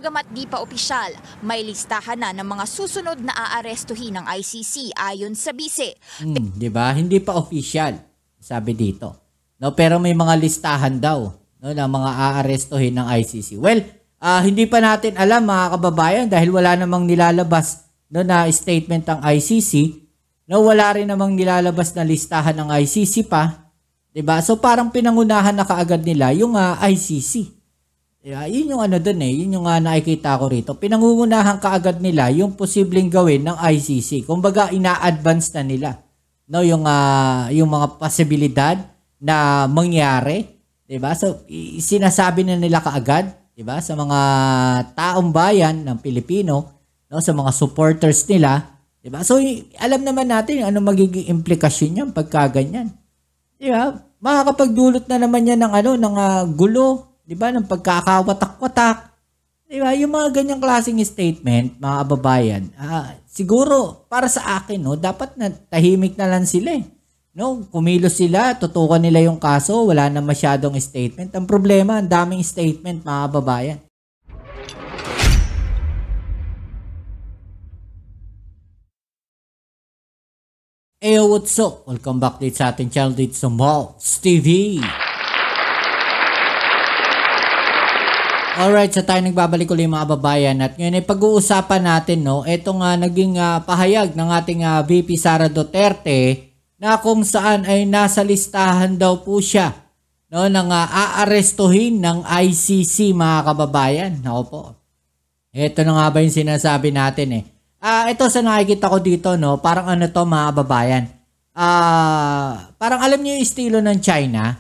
Bagamat di pa opisyal, may listahan na ng mga susunod na aarestuhin ng ICC ayon sa bise. Di ba? Hindi pa official, sabi dito. No, pero may mga listahan daw, no, ng mga aarestuhin ng ICC. Well, hindi pa natin alam mga kababayan dahil wala namang nilalabas, no, na statement ng ICC. No, wala rin namang nilalabas na listahan ng ICC pa. 'Di ba? So parang pinangunahan na kaagad nila yung ICC. Yun yung ano dun yun yung nakikita ko rito. Pinangungunahan kaagad nila yung posibleng gawin ng ICC. Kumbaga ina-advance na nila, no, yung mga posibilidad na mangyari, 'di ba? So sinasabi na nila kaagad, 'di ba, sa mga taong bayan ng Pilipino, no, sa mga supporters nila, 'di ba? So alam naman natin ano magiging implikasyon niyan pagka ganyan. 'Di ba? Makakapagdulot na naman yan ng ng gulo, 'di ba, ng pagkakawatak-watak. 'Di ba? Yung mga ganyang klaseng statement, mga kababayan, siguro para sa akin, no, dapat na tahimik na lang sila. No, kumilos sila, tutukan nila yung kaso, wala na masyadong statement. Ang problema, ang daming statement, mga kababayan. Eyo, what's up? Welcome back dito sa ating channel dito sa Maltz TV. Alright, so tayo nagbabalik ulit mga kababayan at ngayon ay pag-uusapan natin, no, itong naging pahayag ng ating VP Sara Duterte na kung saan ay nasa listahan daw po siya, no, ng aarestuhin ng ICC, mga kababayan. Ako po. Ito na nga ba yung sinasabi natin ito sa nakikita ko dito, no, parang ano to mga kababayan. Parang alam niyo yung estilo ng China,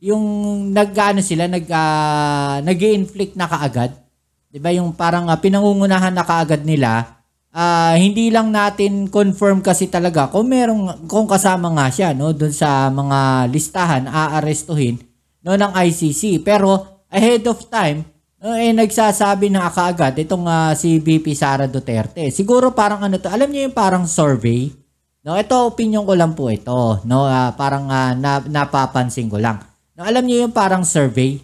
yung nag-inflict na kaagad. 'Di ba? Yung parang pinangungunahan na kaagad nila. Hindi lang natin confirm kasi talaga kung kasama nga siya, no, doon sa mga listahan aarestuhin, no, ng ICC. Pero ahead of time, no, nagsasabi na kaagad itong si VP Sara Duterte. Siguro parang ano to, alam niyo yung parang survey. No, ito opinion ko lang po ito, no, parang napapansin ko lang. No, alam niyo yung parang survey.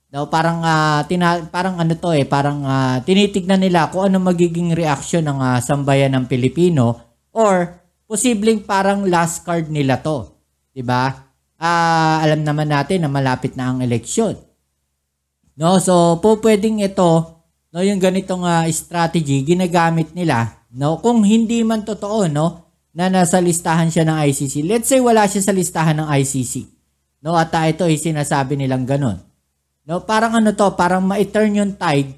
No, parang parang ano to parang tinitignan nila kung ano magiging reaction ng sambayan ng Pilipino or posibleng parang last card nila to, 'di ba? Alam naman natin na malapit na ang eleksyon. No, so pwedeng ito, no, yung ganitong strategy ginagamit nila, no, kung hindi man totoo, no, na nasa listahan siya ng ICC. Let's say wala siya sa listahan ng ICC. No, at ito ay sinasabi nilang ganun. No, parang ano to, parang ma-turn yung tide,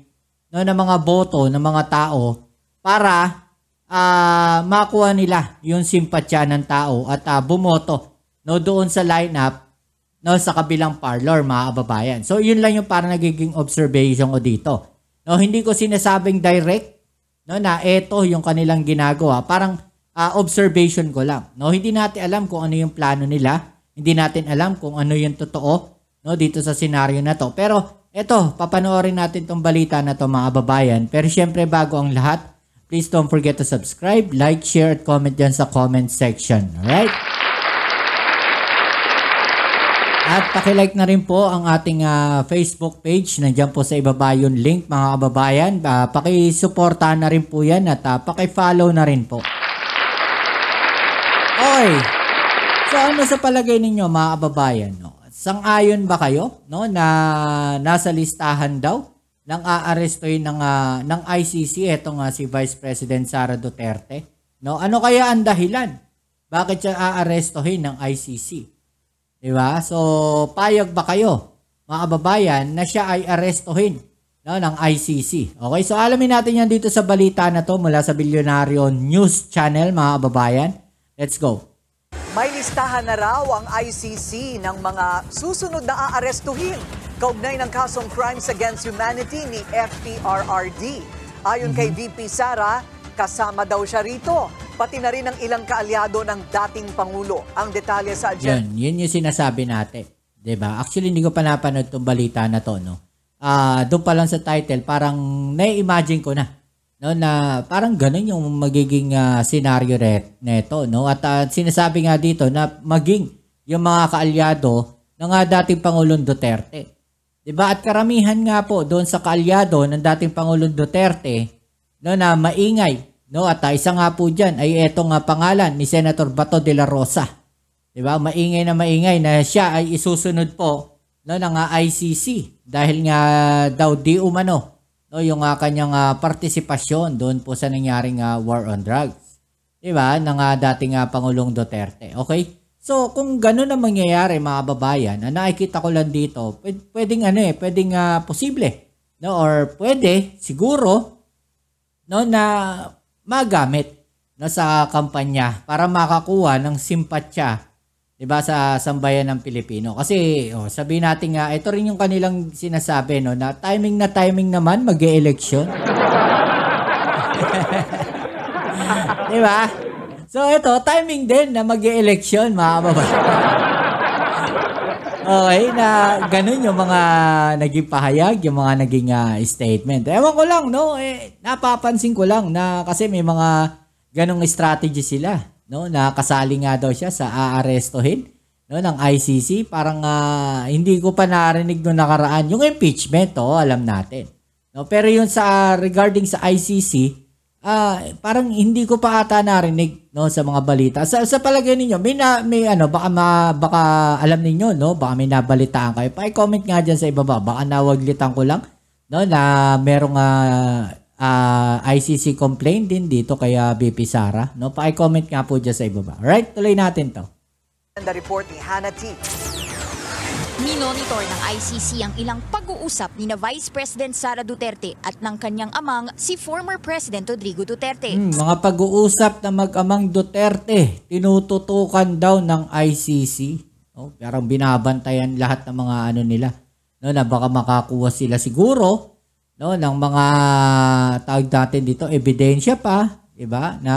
no, ng mga boto ng mga tao para makuha nila yung simpatya ng tao at bumoto, no, doon sa lineup, no, sa kabilang parlor, mga kababayan. So yun lang yung parang nagiging observation ko dito. No, hindi ko sinasabing direct, no, na ito yung kanilang ginagawa, parang observation ko lang. No, hindi natin alam kung ano yung plano nila, hindi natin alam kung ano yung totoo, no, dito sa senaryo na to. Pero eto, papanoorin natin tong balita na to, mga kababayan. Pero syempre bago ang lahat, please don't forget to subscribe, like, share, at comment dyan sa comment section. Alright? At pakilike na rin po ang ating Facebook page. Nandiyan po sa ibaba yung link, mga kababayan. Pakisuportahan na rin po yan at pakifollow na rin po. Okay. So ano sa palagay ninyo, mga kababayan, no? Sang-ayon ba kayo, no, na nasa listahan daw ng aarestuhin ng ICC etong si Vice President Sara Duterte? No, ano kaya ang dahilan? Bakit siya aarestuhin ng ICC? 'Di ba? So, payag ba kayo, mga kababayan, na siya ay arestuhin, no, ng ICC? Okay, so alamin natin yan dito sa balita na to mula sa Bilyonaryo News Channel, mga kababayan. Let's go. May listahan na raw ang ICC ng mga susunod na aarestuhin kaugnay ng kasong Crimes Against Humanity ni FPRRD. Ayon kay VP Sara, kasama daw siya rito, pati na rin ang ilang kaalyado ng dating Pangulo. Ang detalye sa agenda. Yun yung sinasabi natin. 'Di ba? Actually, hindi ko pa napanood itong balita na to, no. Doon pa lang sa title, parang na-imagine ko na, no, na parang ganun yung magiging scenario neto, no. At sinasabi nga dito na maging yung mga kaalyado ng dating Pangulong Duterte. 'Di ba? At karamihan nga po doon sa kaalyado ng dating Pangulong Duterte, no, na maingay, no, at isa nga po diyan ay etong pangalan ni Senator Bato de la Rosa. 'Di ba? Maingay na siya ay isusunod po, no, ng ICC dahil nga daw di umano, no, yung kanyang partisipasyon doon po sa nangyaring war on drugs. 'Di ba? Ng dating Pangulong Duterte. Okay? So, kung gano'n na mangyayari mga babayan, nakikita ko lang dito, pwedeng posible, no, or pwede siguro, no, na magamit, no, sa kampanya para makakuha ng simpatya, 'di ba, sa sambayan ng Pilipino. Kasi sabihin natin nga, ito rin yung kanilang sinasabi, no, na timing naman mag-e-election. 'Di ba? So ito, timing din na mag-e-election, mga babayan. Okay, na ganun yung mga naging pahayag, yung mga naging statement. Ewan ko lang, no, napapansin ko lang na kasi may mga ganung strategy sila, no, na kasali nga daw siya sa aarestuhin, no, ng ICC. Parang hindi ko pa narinig nung nakaraan yung impeachment, alam natin. No, pero yun sa regarding sa ICC, parang hindi ko pa ata narinig, no, sa mga balita. Sa palagay ninyo, may baka alam ninyo, no, baka may nabalitaan kayo. Pa-comment nga diyan sa ibaba. Baka nawaglitan ko lang, no, na merong ICC complaint din dito kay BP Sara, no. Pa-comment nga po diyan sa ibaba. Alright, tuloy natin 'to. The report ni Hannah T. Minonitor ng ICC ang ilang pag-uusap ni na Vice President Sara Duterte at ng kanyang amang si former President Rodrigo Duterte. Mga pag-uusap na mag-amang Duterte, tinututukan daw ng ICC. Oh, parang binabantayan lahat ng mga nila, no, na baka makakuha sila siguro, no, ng mga tawag natin dito ebidensya pa, 'di ba, na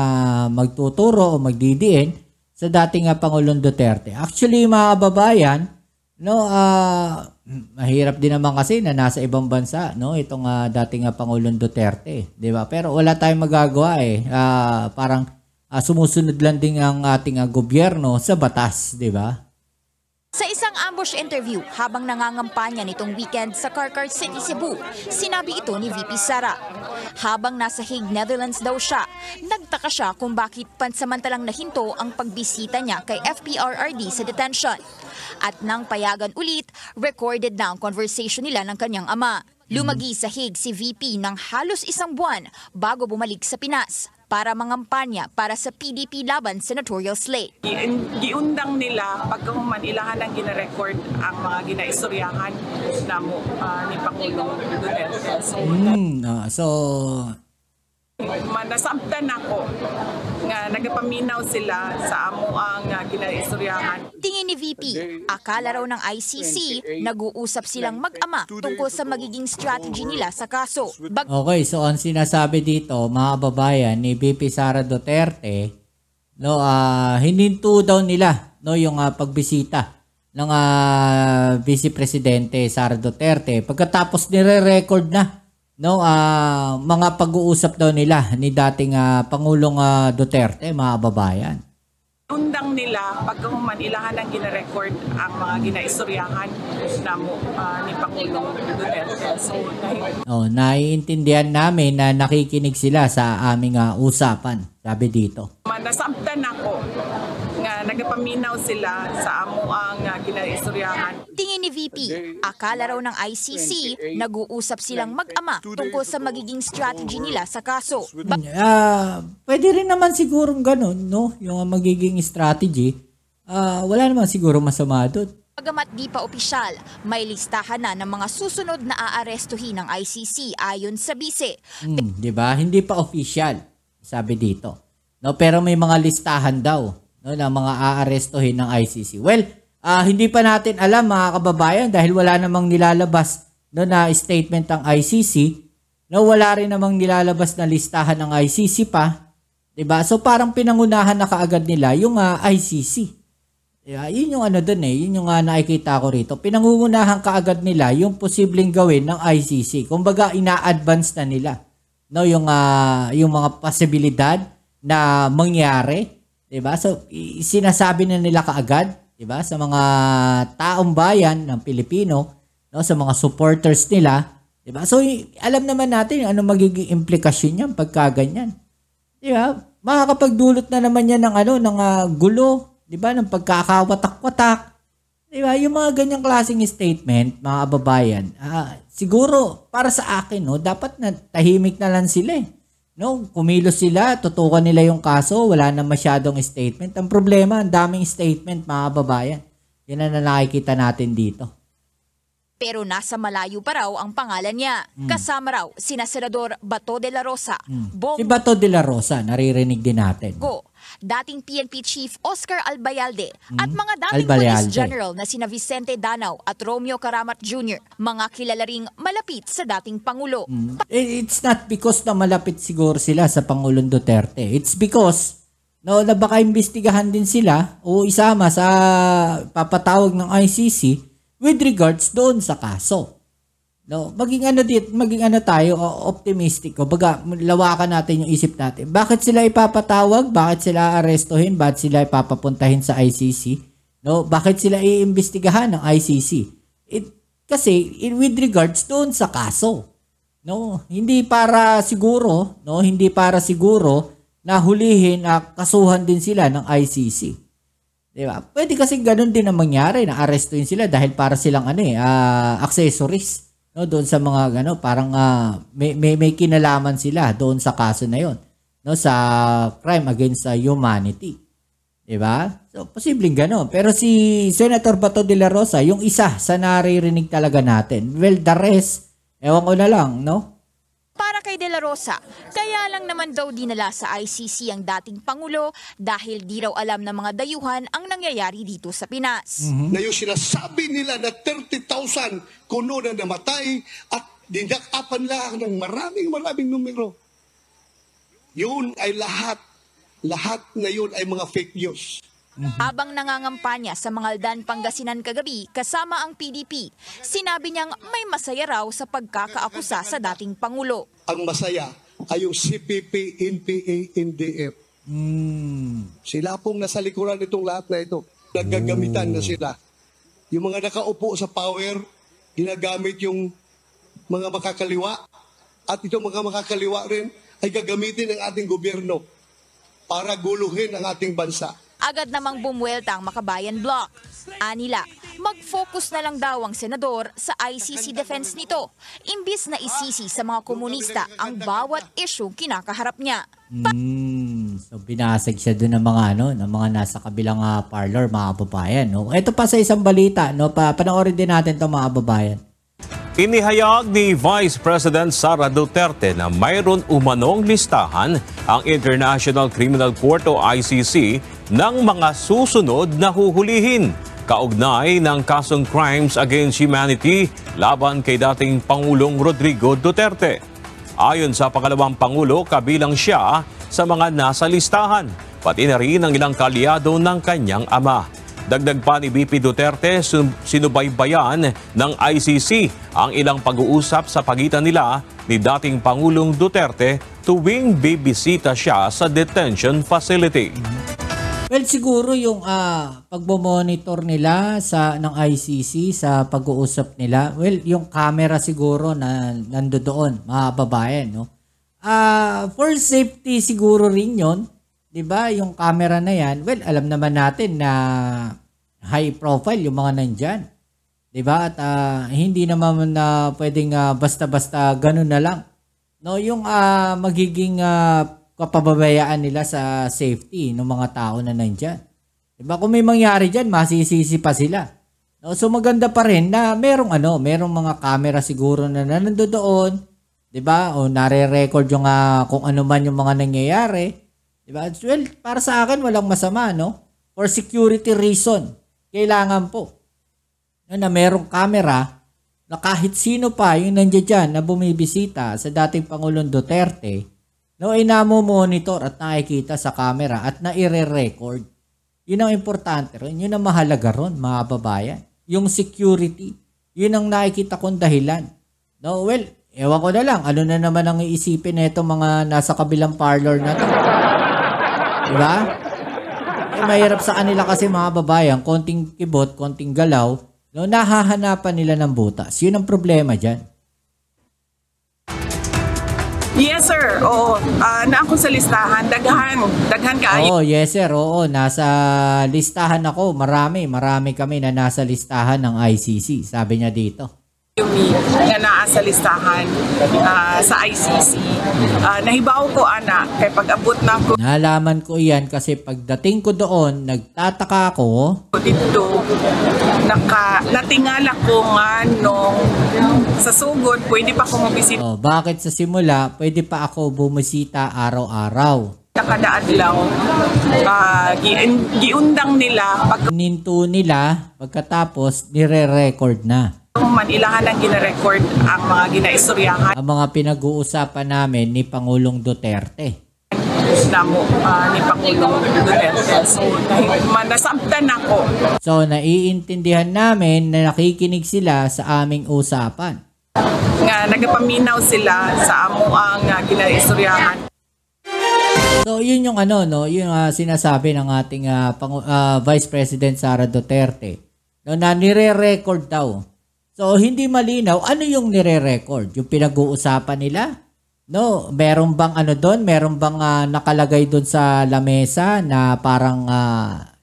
magtuturo o magdidiin sa dating Pangulong Duterte. Actually, mga kababayan, no, mahirap din naman kasi na nasa ibang bansa, no, itong dating Pangulong Duterte, 'di ba? Pero wala tayong magagawa parang sumusunod lang din ang ating gobyerno sa batas, 'di ba? Sa isang ambush interview habang nangangampanya nitong weekend sa Carcar City, Cebu, sinabi ito ni VP Sara. Habang nasa Hague, Netherlands daw siya, nagtaka siya kung bakit pansamantalang nahinto ang pagbisita niya kay FPRRD sa detention. At nang payagan ulit, recorded na ang conversation nila ng kanyang ama. Lumagi sa Hague si VP ng halos isang buwan bago bumalik sa Pinas para mangampanya para sa PDP laban sa notorious slate. Giundang nila pagkahuman ilahan ang gina-record ang mga ginaistoryahan na ni Pangulong Duterte. So nasabtan ako nga nagapaminaw sila sa amo ang ginaistoryahan. Tingin ni VP, akala raw ng ICC nag-uusap silang mag-ama tungkol sa magiging strategy nila sa kaso. Okay, so ang sinasabi dito, mga babayan, ni VP Sara Duterte, no, hininto daw nila, no, yung pagbisita ng Vice Presidente Sara Duterte. Pagkatapos nire-record na, no, mga pag-uusap daw nila ni dating Pangulong Duterte, mga babayan. Undang nila pagkahuman ilahan ang gina-record ang mga ginaistoryahan na ni Pangulong Duterte. So, naiintindihan namin na nakikinig sila sa aming usapan, sabi dito. Nasabtan ako nga nagapaminaw sila sa amo ang ginaistoryahan. Tingin ni VP, akala raw ng ICC nag-uusap silang mag-ama tungkol sa magiging strategy nila sa kaso. Pwede rin naman sigurong ganun, no, yung magiging strategy. Wala naman siguro masama doon. Bagamat di pa opisyal, may listahan na ng mga susunod na aarestuhin ng ICC ayon sa bise. Di ba? Hindi pa official, sabi dito. No, pero may mga listahan daw, no, na mga aarestuhin ng ICC. Well, hindi pa natin alam, mga kababayan, dahil wala namang nilalabas, no, na statement ng ICC. No, wala rin namang nilalabas na listahan ng ICC pa. 'Di ba? So parang pinangunahan na kaagad nila yung ICC. Yun yung yun yung nakikita ko rito. Pinangungunahan kaagad nila yung posibleng gawin ng ICC. Kumbaga ina-advance na nila, no, yung mga posibilidad na mangyari, 'di ba? So sinasabi na nila kaagad, 'di ba, sa mga taong bayan ng Pilipino, no, sa mga supporters nila. Diba? So, alam naman natin ano magiging implikasyon niyan pagka ganyan. Diba? Makakapagdulot na naman yan ng, ng gulo, diba? Ng pagkakawatak-watak. Diba? Yung mga ganyang klaseng statement, mga kababayan, siguro, para sa akin, no, dapat na tahimik na lang sila eh. No, kumilos sila, tutukan nila yung kaso, wala na masyadong statement. Ang problema, ang daming statement, mga kababayan. Yan ang nakikita natin dito. Pero nasa malayo pa raw ang pangalan niya. Kasama raw sina Senador Bato de la Rosa, Si Bato de la Rosa, naririnig din natin. dating PNP Chief Oscar Albayalde at mga dating Albayalde. Police General na sina Vicente Danao at Romeo Caramat Jr., mga kilala ring malapit sa dating Pangulo. It's not because na malapit siguro sila sa Pangulong Duterte. It's because na baka imbestigahan din sila o isama sa papatawag ng ICC with regards doon sa kaso. No, maging tayo optimistic o baga lawakan natin yung isip natin. Bakit sila ipapatawag? Bakit sila arestuhin? Bakit sila ipapapuntahin sa ICC? No, bakit sila iimbestigahan ng ICC? Kasi with regards doon sa kaso. No, hindi para siguro na hulihin kasuhan din sila ng ICC. Di ba? Pwede kasi ganun din ang mangyari na arestuhin sila dahil para silang accessories. No, doon sa mga parang may kinalaman sila doon sa kaso na 'yon, no, sa crime against humanity. 'Di ba? So posibleng gano'n. Pero si Senator Bato de la Rosa, yung isa sa naririnig talaga natin. Well, the rest, ewan ko na lang, no? Para kay De La Rosa, kaya lang naman daw dinala sa ICC ang dating Pangulo dahil di raw alam ng mga dayuhan ang nangyayari dito sa Pinas. Na yung sinasabi nila na 30,000 kuno na namatay at dinakapan lang ng maraming numero. Yun ay lahat na yun ay mga fake news. Habang nangangampanya sa Mangaldan, Pangasinan kagabi kasama ang PDP, sinabi niyang may masaya raw sa pagkakaakusa sa dating Pangulo. Ang masaya ay yung CPP, NPA, NDF. Sila pong nasa likuran nitong lahat na ito. Naggagamitan na sila. Yung mga nakaupo sa power, ginagamit yung mga makakaliwa. At itong mga makakaliwa rin ay gagamitin ng ating gobyerno para guluhin ang ating bansa. Agad namang bumuelta ang Makabayan Bloc. Anila, mag-focus na lang daw ang senador sa ICC defense nito, imbis na isisi sa mga komunista ang bawat issue kinakaharap niya. So binasag siya doon ng mga nasa kabilang parlor, mga kababayan, no. Ito pa sa isang balita, no, panoorin din natin 'to, mga kababayan. Inihayag ni Vice President Sara Duterte na mayroon umanong listahan ang International Criminal Court o ICC ng mga susunod na huhulihin kaugnay ng kasong crimes against humanity laban kay dating Pangulong Rodrigo Duterte. Ayon sa pangalawang Pangulo, kabilang siya sa mga nasa listahan, pati na rin ang ilang kalyado ng kanyang ama. Dagdag pa ni BP Duterte, sinubaybayan ng ICC ang ilang pag-uusap sa pagitan nila ni dating Pangulong Duterte tuwing bibisita siya sa detention facility. Well, siguro yung pagbo-monitor nila ng ICC sa pag-uusap nila, well, yung camera siguro na nandoon, mga babae, no? For safety siguro rin yon. 'Di ba? Yung camera na yan, well, alam naman natin na high profile yung mga nandyan. 'Di ba? At hindi naman na pwedeng basta-basta ganun na lang. No, yung magiging kapababayaan nila sa safety ng mga tao na nandyan. 'Di ba? Kung may mangyari diyan, masisisi pa sila. No, so maganda pa rin na merong mga camera siguro na nandoon, 'di ba? O nare-record yung kung ano man yung mga nangyayari. Diba? Well, para sa akin, walang masama, no? For security reason, kailangan po na merong camera na kahit sino pa yung nandiyan dyan na bumibisita sa dating Pangulong Duterte, no, ay namomonitor at nakikita sa camera at naire-record. Yun ang importante ron. Yun ang mahalaga ron, mga babayan. Yung security, yun ang nakikita kong dahilan. No, well, ewan ko na lang, ano na naman ang iisipin na itong mga nasa kabilang parlor na to. Diba? Mahirap sa kanila kasi, mga babayan, konting kibot, konting galaw, No, nahahanapan nila ng butas. Yun ang problema dyan. Yes, sir. Oo. Na ako sa listahan. Daghan kaayo. Oo, yes sir. Oo, nasa listahan ako. Marami kami na nasa listahan ng ICC. Sabi niya dito. Nga naa sa listahan sa ICC. Nahibaw ko, ana, kay pag-abot na ko Nalaman ko iyan kasi pagdating ko doon, nagtataka ako. dito, natingala ko nga nung sa sugod, pwede pa ko mabisita. Oh, bakit sa simula, pwede pa ako bumisita araw-araw. Nakadaan lang. Giundang nila pag Ninto nila, pagkatapos, nire-record na. man ilahan ang gina-record ang mga ginaistoryahan Ang mga pinag-uusapan namin ni Pangulong Duterte. na mo ni Pangulong Duterte. So, nasabtan ako. So, naiintindihan namin na nakikinig sila sa aming usapan. Nga nagapaminaw sila sa amo ang ginaistoryahan. So, yun yung yung sinasabi ng ating Vice President Sara Duterte. No, na nire-record daw. So, hindi malinaw ano yung nire-record? Yung pinag-uusapan nila? No, meron bang doon? Meron bang nakalagay doon sa lamesa na parang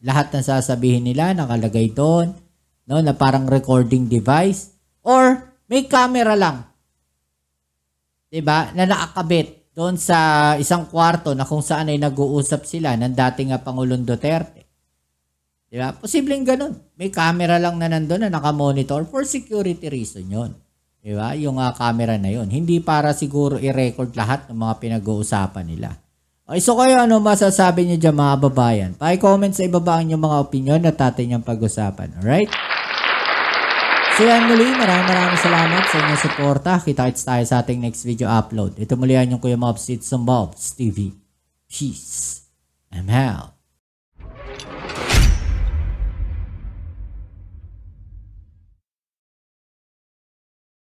lahat ng sasabihin nila nakalagay doon? No, na parang recording device? Or may camera lang? 'Di ba? Na nakakabit doon sa isang kwarto na kung saan ay nag-uusap sila ng dating Pangulong Duterte. Diba? Posibleng ganun. May camera lang na nandun na nakamonitor for security reason yun. Diba? Yung camera na yun. Hindi para siguro i-record lahat ng mga pinag-uusapan nila. Okay, so kayo ano masasabi niyo dyan mga babayan? Pa-comment sa ibaba ang inyong mga opinion at atin yung pag-usapan. Alright? So yan muli. Maraming salamat sa inyong suporta. Kita-kits tayo sa ating next video upload. Ito muli ang yung Kuya Mobs. It's some Bobs TV. Peace. I'm out.